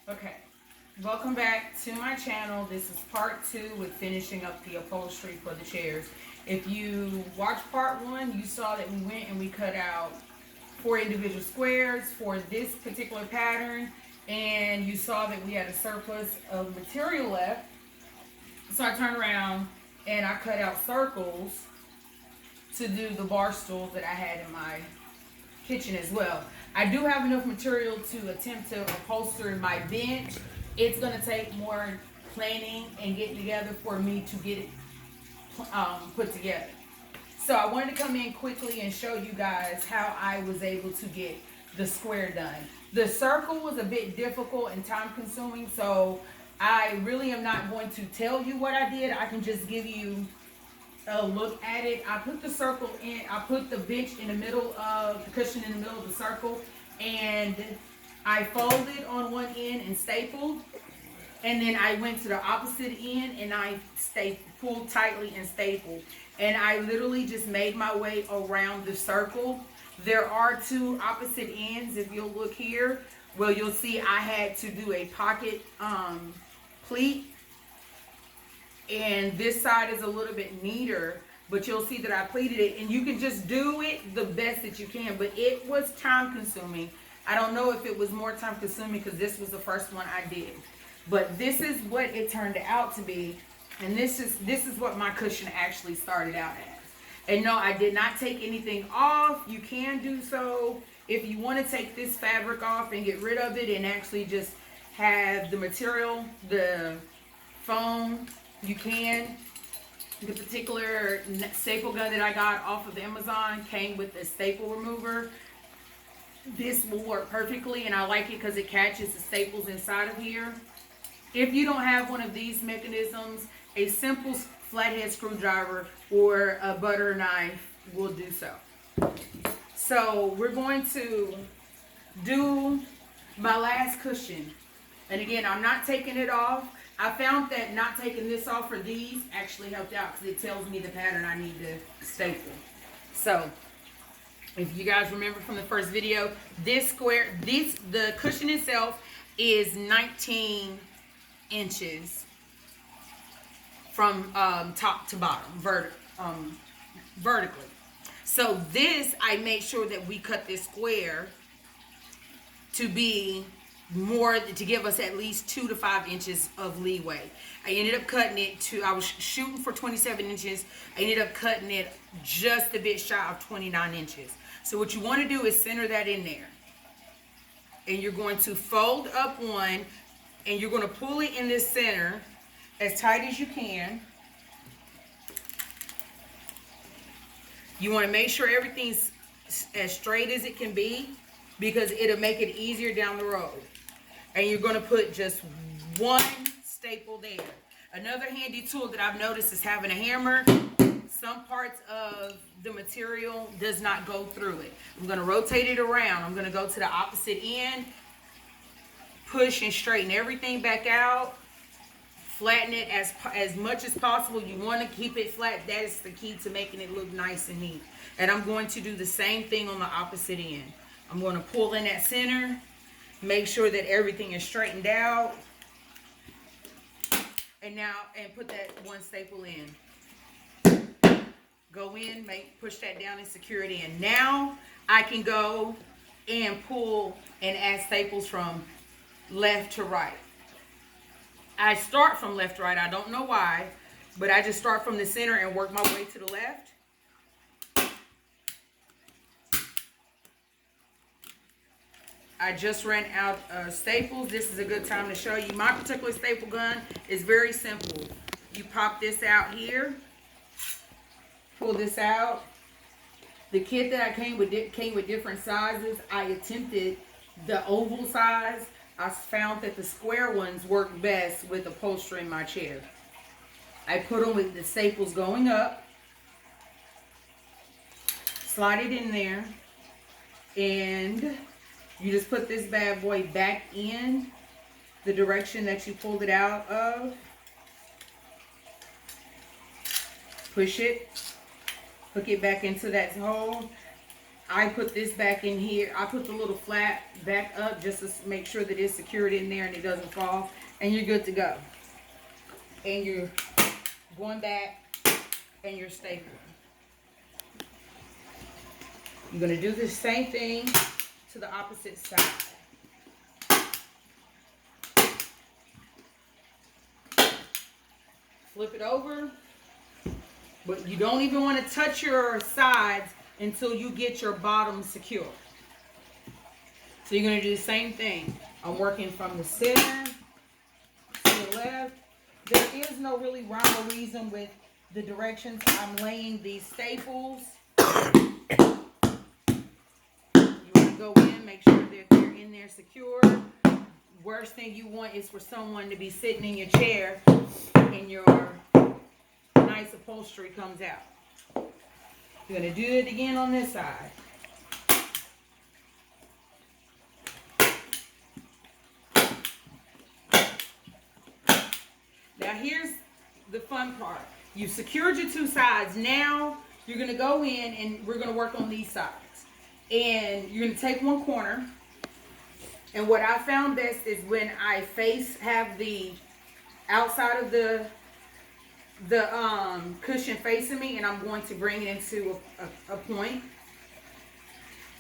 Okay, welcome back to my channel. This is part 2 with finishing up the upholstery for the chairs. If you watched part 1, you saw that we went and we cut out 4 individual squares for this particular pattern, and you saw that we had a surplus of material left. So I turned around and I cut out circles to do the bar stools that I had in my kitchen as well. I do have enough material to attempt to upholster my bench. It's going to take more planning and getting together for me to get it put together. So I wanted to come in quickly and show you guys how I was able to get the square done. The circle was a bit difficult and time consuming, so I really am not going to tell you what I did. I can just give you a look at it. I put the circle in, I put the bench in the middle of the cushion in the middle of the circle, and I folded on one end and stapled, and then I went to the opposite end and I pulled tightly and stapled, and I literally just made my way around the circle. There are 2 opposite ends. If you'll look here, well, you'll see I had to do a pocket pleat. And this side is a little bit neater, but you'll see that I pleated it, and you can just do it the best that you can, but it was time consuming. I don't know if it was more time consuming because this was the first one I did, but this is what it turned out to be, and this is what my cushion actually started out as. And no, I did not take anything off. You can do so if you want to take this fabric off and get rid of it and actually just have the material, the foam. You can. The particular staple gun that I got off of Amazon came with a staple remover. This will work perfectly, and I like it because it catches the staples inside of here. If you don't have one of these mechanisms, a simple flathead screwdriver or a butter knife will do so. So we're going to do my last cushion. And again, I'm not taking it off. I found that not taking this off for these actually helped out because it tells me the pattern I need to staple. So, if you guys remember from the first video, the cushion itself is 19 inches from top to bottom, vertically. So this, I made sure that we cut this square to be more, to give us at least 2 to 5 inches of leeway. I ended up cutting it to, I was shooting for 27 inches. I ended up cutting it just a bit shy of 29 inches. So what you want to do is center that in there. And you're going to fold up one, and you're going to pull it in this center as tight as you can. You want to make sure everything's as straight as it can be, because it'll make it easier down the road. And you're going to put just one staple there. Another handy tool that I've noticed is having a hammer. Some parts of the material does not go through it. I'm going to rotate it around. I'm going to go to the opposite end, push and straighten everything back out, flatten it as much as possible. You want to keep it flat. That is the key to making it look nice and neat. And I'm going to do the same thing on the opposite end. I'm going to pull in that center, make sure that everything is straightened out, and put that one staple in. Go in, push that down and secure it in. Now I can go and pull and add staples from left to right. I start from left to right. I don't know why, but I just start from the center and work my way to the left. I just ran out of staples. This is a good time to show you. My particular staple gun is very simple. You pop this out here, pull this out. The kit that I came with different sizes. I attempted the oval size. I found that the square ones work best with upholstering my chair. I put them with the staples going up, slide it in there, and you just put this bad boy back in the direction that you pulled it out of. Push it, hook it back into that hole, I put this back in here. I put the little flap back up just to make sure that it's secured in there and it doesn't fall. And you're good to go. And you're going back and you're stapling. You're going to do the same thing to the opposite side. Flip it over, but you don't even want to touch your sides until you get your bottom secure. So you're going to do the same thing. I'm working from the center to the left. There is no really rhyme or reason with the directions. I'm laying these staples. You want to go in, make sure that they're in there secure. Worst thing you want is for someone to be sitting in your chair and your nice upholstery comes out. You're going to do it again on this side. Now here's the fun part. You've secured your two sides. Now you're going to go in and we're going to work on these sides. And you're going to take one corner. And what I found best is when I have the outside of the cushion facing me, and I'm going to bring it into a point.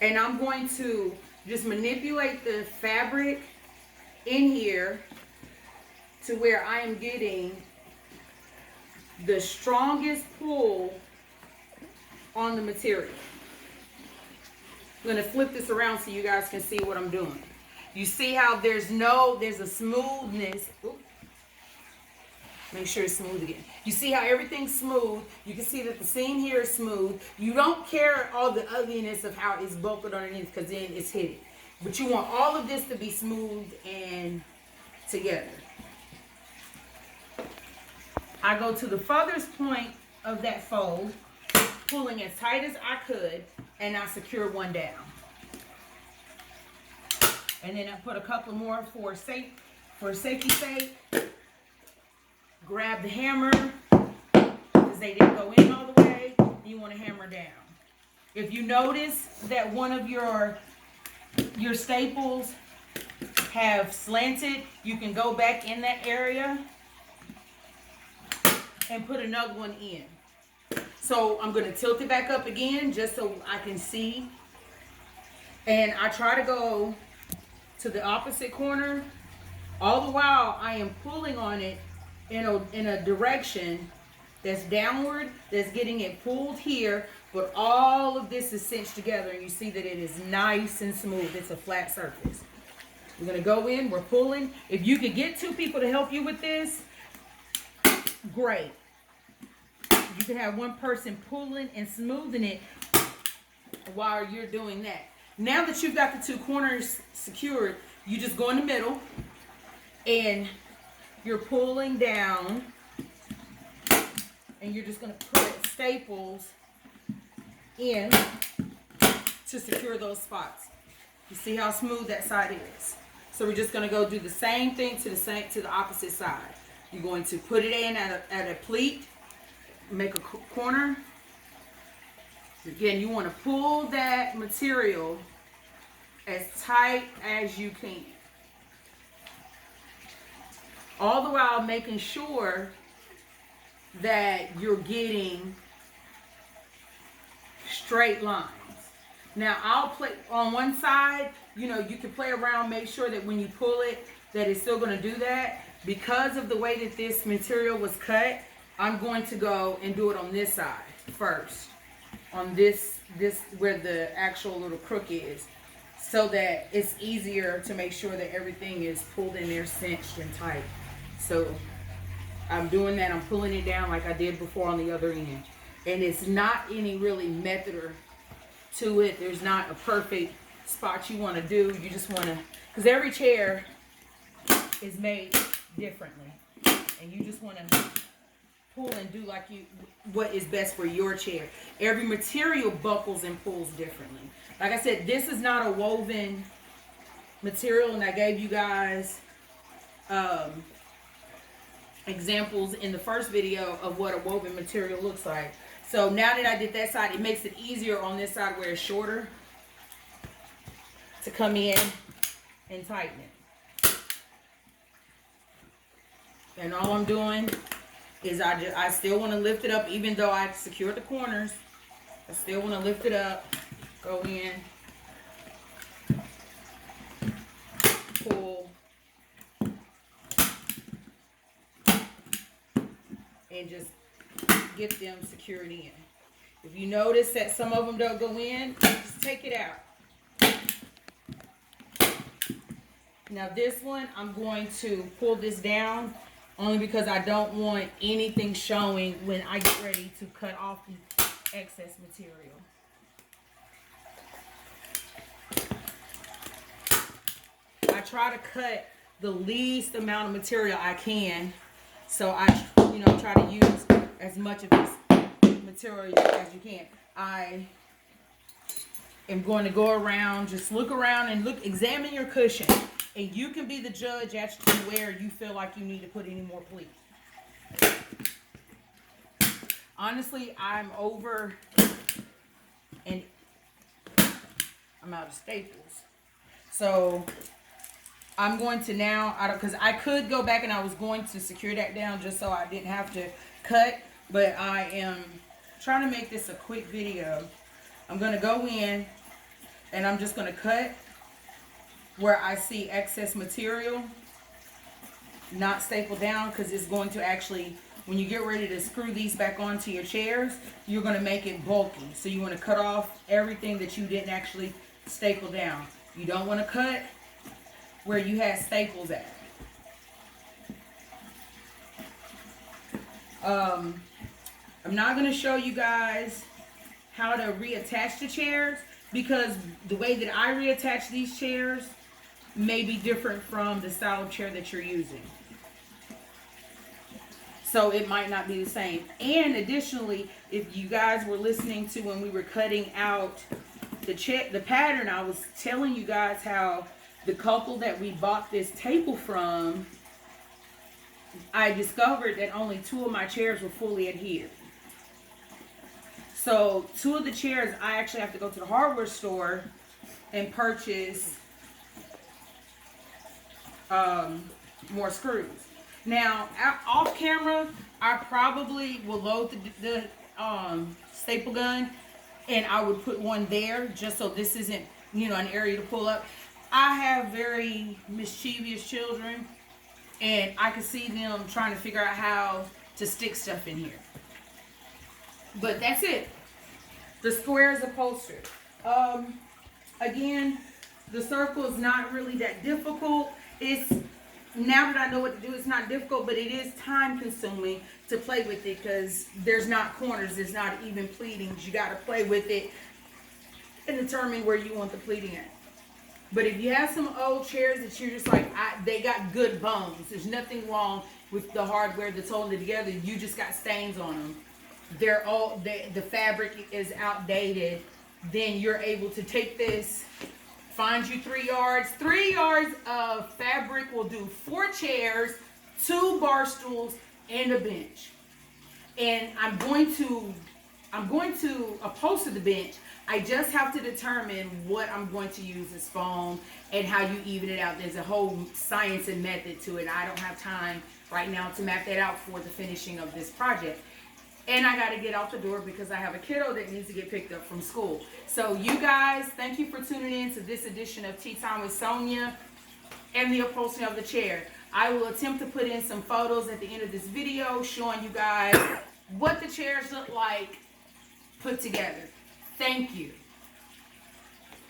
And I'm going to just manipulate the fabric in here to where I am getting the strongest pull on the material. I'm going to flip this around so you guys can see what I'm doing. You see how there's a smoothness. Oops. Make sure it's smooth again. You see how everything's smooth. You can see that the seam here is smooth. You don't care all the ugliness of how it's buckled underneath because then it's hidden. But you want all of this to be smooth and together. I go to the furthest point of that fold, pulling as tight as I could, and I secure one down. And then I put a couple more for safety's sake. Grab the hammer, because they didn't go in all the way. You want to hammer down. If you notice that one of your staples have slanted, you can go back in that area and put another one in. So I'm going to tilt it back up again just so I can see. And I try to go to the opposite corner. All the while I am pulling on it in a direction that's downward, that's getting it pulled here, but all of this is cinched together and you see that it is nice and smooth. It's a flat surface. We're going to go in, we're pulling. If you could get two people to help you with this, great. You can have one person pulling and smoothing it while you're doing that. Now that you've got the two corners secured, you just go in the middle and you're pulling down and you're just going to put staples in to secure those spots. You see how smooth that side is. So we're just going to go do the same thing to the opposite side. You're going to put it in at a pleat, make a corner. Again, you want to pull that material as tight as you can. All the while making sure that you're getting straight lines. Now I'll play on one side, you can play around, make sure that when you pull it, that it's still going to do that. Because of the way that this material was cut, I'm going to go and do it on this side first. On this where the actual little crook is. So that it's easier to make sure that everything is pulled in there, cinched and tight. So I'm doing that. I'm pulling it down like I did before on the other end. And it's not any really method to it. There's not a perfect spot you want to do. You just want to, because every chair is made differently. And you just want to pull and do what is best for your chair. Every material buckles and pulls differently. Like I said, this is not a woven material, and I gave you guys examples in the first video of what a woven material looks like. So now that I did that side, it makes it easier on this side where it's shorter to come in and tighten it. And all I'm doing is I still want to lift it up, even though I secured the corners. I still want to lift it up, go in, pull, and just get them secured in. If you notice that some of them don't go in, just take it out. Now this one, I'm going to pull this down only because I don't want anything showing when I get ready to cut off the excess material. I try to cut the least amount of material I can, so I try to use as much of this material as you can. I am going to go around, just look around and examine your cushion. And you can be the judge as to where you feel like you need to put any more pleats. Honestly, I'm over and I'm out of staples. So I'm going to now, because I could go back and I was going to secure that down just so I didn't have to cut. But I am trying to make this a quick video. I'm going to go in and I'm just going to cut where I see excess material, not staple down, because it's going to actually, when you get ready to screw these back onto your chairs, you're going to make it bulky. So you want to cut off everything that you didn't actually staple down. You don't want to cut where you had staples at. I'm not going to show you guys how to reattach the chairs, because the way that I reattach these chairs may be different from the style of chair that you're using. So it might not be the same. And additionally, if you guys were listening to when we were cutting out the pattern, I was telling you guys how the couple that we bought this table from, I discovered that only 2 of my chairs were fully adhered. So 2 of the chairs, I actually have to go to the hardware store and purchase more screws. Now, off camera, I probably will load the staple gun, and I would put one there just so this isn't, an area to pull up. I have very mischievous children, and I can see them trying to figure out how to stick stuff in here. But that's it. The square is upholstered. Again, the circle is not really that difficult. Now that I know what to do, it's not difficult, but it is time consuming to play with it, because there's not corners, there's not even pleatings. You got to play with it and determine where you want the pleating at. But if you have some old chairs that you're just like, they got good bones, there's nothing wrong with the hardware that's holding it together, you just got stains on them, the fabric is outdated, then you're able to take this, find you 3 yards. 3 yards of fabric will do 4 chairs, 2 bar stools, and a bench. And I'm going to upholster the bench. I just have to determine what I'm going to use as foam and how you even it out. There's a whole science and method to it. I don't have time right now to map that out for the finishing of this project. And I got to get out the door because I have a kiddo that needs to get picked up from school. So you guys, thank you for tuning in to this edition of Tea Time with Sonia and the upholstering of the chair. I will attempt to put in some photos at the end of this video showing you guys what the chairs look like put together. Thank you.